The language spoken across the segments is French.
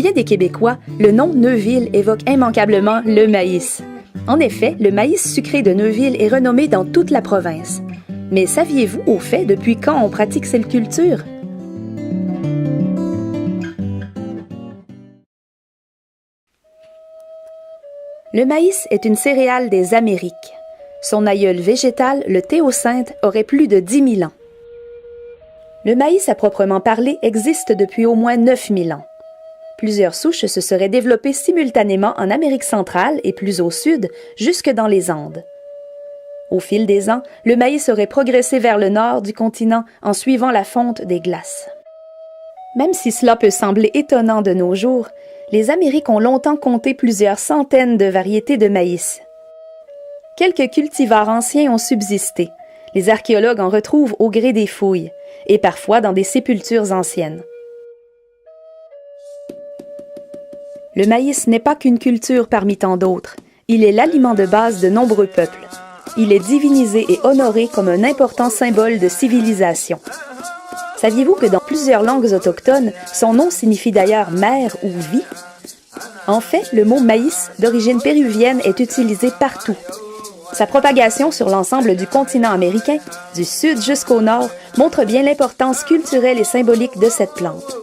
bien des Québécois, le nom Neuville évoque immanquablement le maïs. En effet, le maïs sucré de Neuville est renommé dans toute la province. Mais saviez-vous au fait depuis quand on pratique cette culture? Le maïs est une céréale des Amériques. Son aïeul végétal, le théocinthe, aurait plus de 10 000 ans. Le maïs à proprement parler existe depuis au moins 9 000 ans. Plusieurs souches se seraient développées simultanément en Amérique centrale et plus au sud, jusque dans les Andes. Au fil des ans, le maïs aurait progressé vers le nord du continent en suivant la fonte des glaces. Même si cela peut sembler étonnant de nos jours, les Amériques ont longtemps compté plusieurs centaines de variétés de maïs. Quelques cultivars anciens ont subsisté. Les archéologues en retrouvent au gré des fouilles, et parfois dans des sépultures anciennes. Le maïs n'est pas qu'une culture parmi tant d'autres. Il est l'aliment de base de nombreux peuples. Il est divinisé et honoré comme un important symbole de civilisation. Saviez-vous que dans plusieurs langues autochtones, son nom signifie d'ailleurs mère ou vie? En fait, le mot maïs, d'origine péruvienne, est utilisé partout. Sa propagation sur l'ensemble du continent américain, du sud jusqu'au nord, montre bien l'importance culturelle et symbolique de cette plante.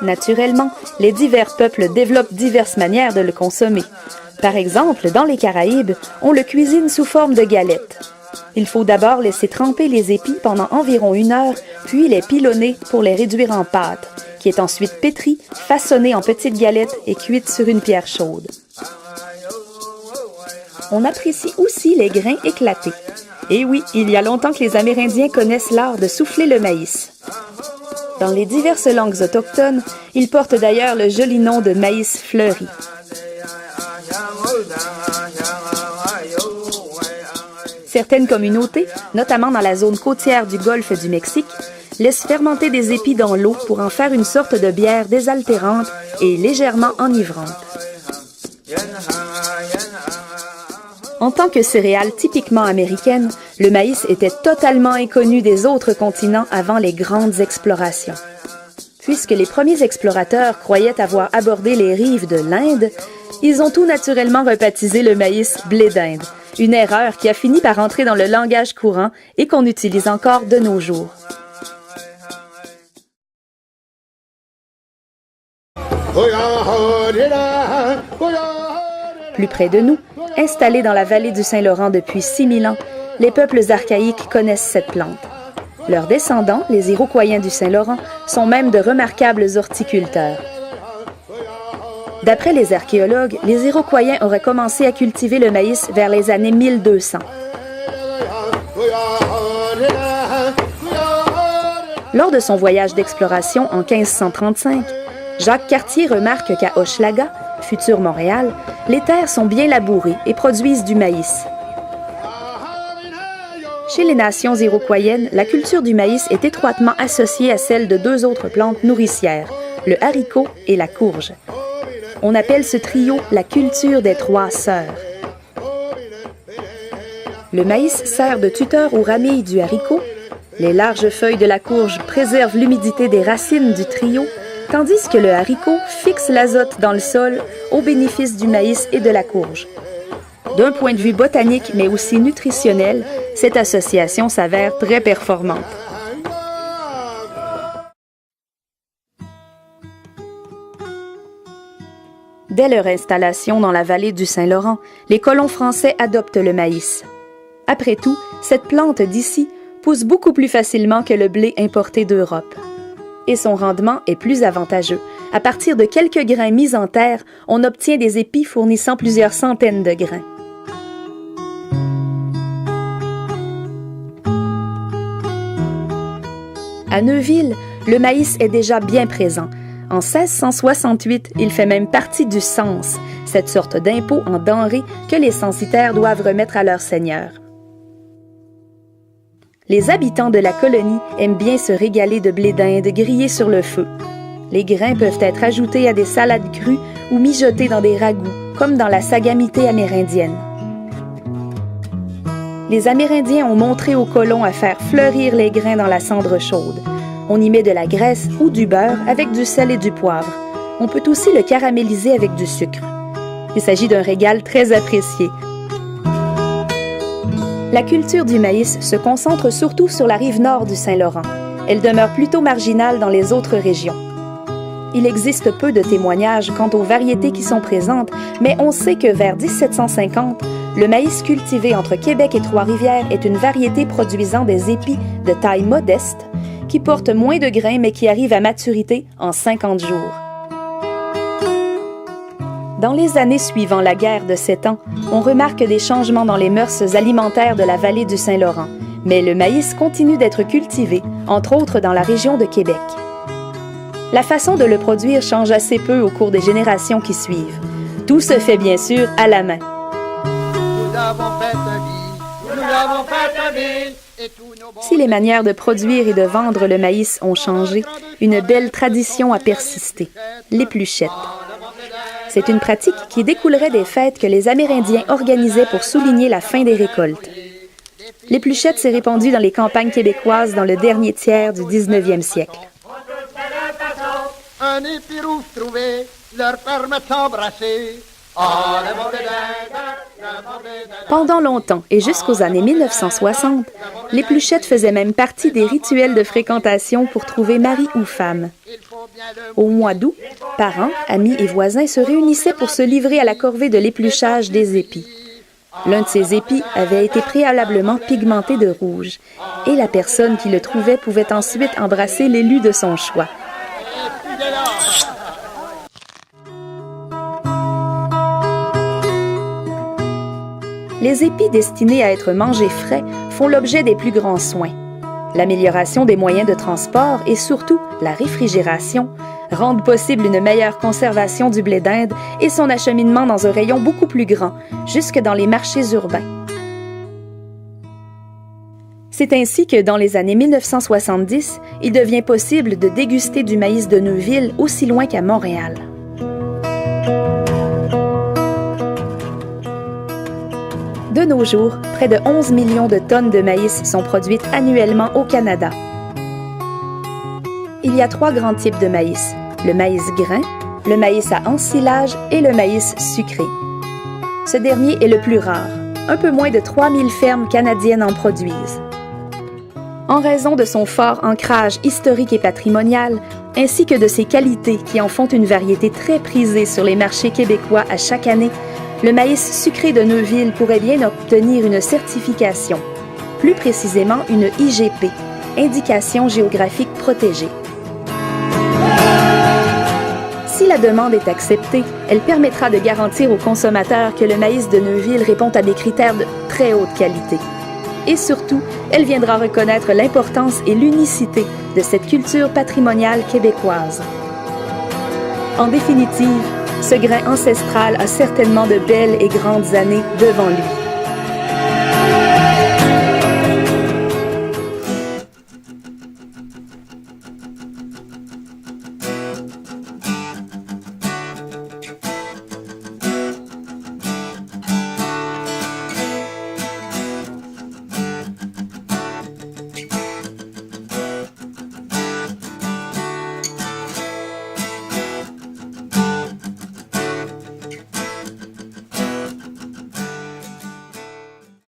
Naturellement, les divers peuples développent diverses manières de le consommer. Par exemple, dans les Caraïbes, on le cuisine sous forme de galettes. Il faut d'abord laisser tremper les épis pendant environ 1 heure, puis les pilonner pour les réduire en pâte, qui est ensuite pétrie, façonnée en petites galettes et cuite sur une pierre chaude. On apprécie aussi les grains éclatés. Et oui, il y a longtemps que les Amérindiens connaissent l'art de souffler le maïs. Dans les diverses langues autochtones, il porte d'ailleurs le joli nom de maïs fleuri. Certaines communautés, notamment dans la zone côtière du golfe du Mexique, laissent fermenter des épis dans l'eau pour en faire une sorte de bière désaltérante et légèrement enivrante. En tant que céréale typiquement américaine, le maïs était totalement inconnu des autres continents avant les grandes explorations. Puisque les premiers explorateurs croyaient avoir abordé les rives de l'Inde, ils ont tout naturellement rebaptisé le maïs blé d'Inde, une erreur qui a fini par entrer dans le langage courant et qu'on utilise encore de nos jours. Plus près de nous, installés dans la vallée du Saint-Laurent depuis 6 000 ans, les peuples archaïques connaissent cette plante. Leurs descendants, les Iroquoiens du Saint-Laurent, sont même de remarquables horticulteurs. D'après les archéologues, les Iroquoiens auraient commencé à cultiver le maïs vers les années 1200. Lors de son voyage d'exploration en 1535, Jacques Cartier remarque qu'à Hochelaga, futur Montréal, les terres sont bien labourées et produisent du maïs. Chez les nations iroquoiennes, la culture du maïs est étroitement associée à celle de 2 autres plantes nourricières, le haricot et la courge. On appelle ce trio la culture des 3 sœurs. Le maïs sert de tuteur aux ramilles du haricot, les larges feuilles de la courge préservent l'humidité des racines du trio, tandis que le haricot fixe l'azote dans le sol au bénéfice du maïs et de la courge. D'un point de vue botanique, mais aussi nutritionnel, cette association s'avère très performante. Dès leur installation dans la vallée du Saint-Laurent, les colons français adoptent le maïs. Après tout, cette plante d'ici pousse beaucoup plus facilement que le blé importé d'Europe. Et son rendement est plus avantageux. À partir de quelques grains mis en terre, on obtient des épis fournissant plusieurs centaines de grains. À Neuville, le maïs est déjà bien présent. En 1668, il fait même partie du cens, cette sorte d'impôt en denrées que les censitaires doivent remettre à leur seigneur. Les habitants de la colonie aiment bien se régaler de blé d'Inde grillé sur le feu. Les grains peuvent être ajoutés à des salades crues ou mijotés dans des ragoûts, comme dans la sagamité amérindienne. Les Amérindiens ont montré aux colons à faire fleurir les grains dans la cendre chaude. On y met de la graisse ou du beurre avec du sel et du poivre. On peut aussi le caraméliser avec du sucre. Il s'agit d'un régal très apprécié. La culture du maïs se concentre surtout sur la rive nord du Saint-Laurent. Elle demeure plutôt marginale dans les autres régions. Il existe peu de témoignages quant aux variétés qui sont présentes, mais on sait que vers 1750, le maïs cultivé entre Québec et Trois-Rivières est une variété produisant des épis de taille modeste qui portent moins de grains mais qui arrivent à maturité en 50 jours. Dans les années suivant la guerre de 7 ans, on remarque des changements dans les mœurs alimentaires de la vallée du Saint-Laurent, mais le maïs continue d'être cultivé, entre autres dans la région de Québec. La façon de le produire change assez peu au cours des générations qui suivent. Tout se fait bien sûr à la main. Si les manières de produire et de vendre le maïs ont changé, une belle tradition a persisté, l'épluchette. C'est une pratique qui découlerait des fêtes que les Amérindiens organisaient pour souligner la fin des récoltes. L'épluchette s'est répandue dans les campagnes québécoises dans le dernier tiers du 19e siècle. Un épirouf trouvé leur permet de s'embrasser. Pendant longtemps et jusqu'aux années 1960, l'épluchette faisait même partie des rituels de fréquentation pour trouver mari ou femme. Au mois d'août, parents, amis et voisins se réunissaient pour se livrer à la corvée de l'épluchage des épis. L'un de ces épis avait été préalablement pigmenté de rouge, et la personne qui le trouvait pouvait ensuite embrasser l'élu de son choix. Les épis destinés à être mangés frais font l'objet des plus grands soins. L'amélioration des moyens de transport et surtout la réfrigération rendent possible une meilleure conservation du blé d'Inde et son acheminement dans un rayon beaucoup plus grand, jusque dans les marchés urbains. C'est ainsi que, dans les années 1970, il devient possible de déguster du maïs de Neuville aussi loin qu'à Montréal. De nos jours, près de 11 millions de tonnes de maïs sont produites annuellement au Canada. Il y a 3 grands types de maïs, le maïs grain, le maïs à ensilage et le maïs sucré. Ce dernier est le plus rare. Un peu moins de 3000 fermes canadiennes en produisent. En raison de son fort ancrage historique et patrimonial, ainsi que de ses qualités qui en font une variété très prisée sur les marchés québécois à chaque année, le maïs sucré de Neuville pourrait bien obtenir une certification, plus précisément une IGP, Indication géographique protégée. Si la demande est acceptée, elle permettra de garantir aux consommateurs que le maïs de Neuville répond à des critères de très haute qualité. Et surtout, elle viendra reconnaître l'importance et l'unicité de cette culture patrimoniale québécoise. En définitive, ce grain ancestral a certainement de belles et grandes années devant lui.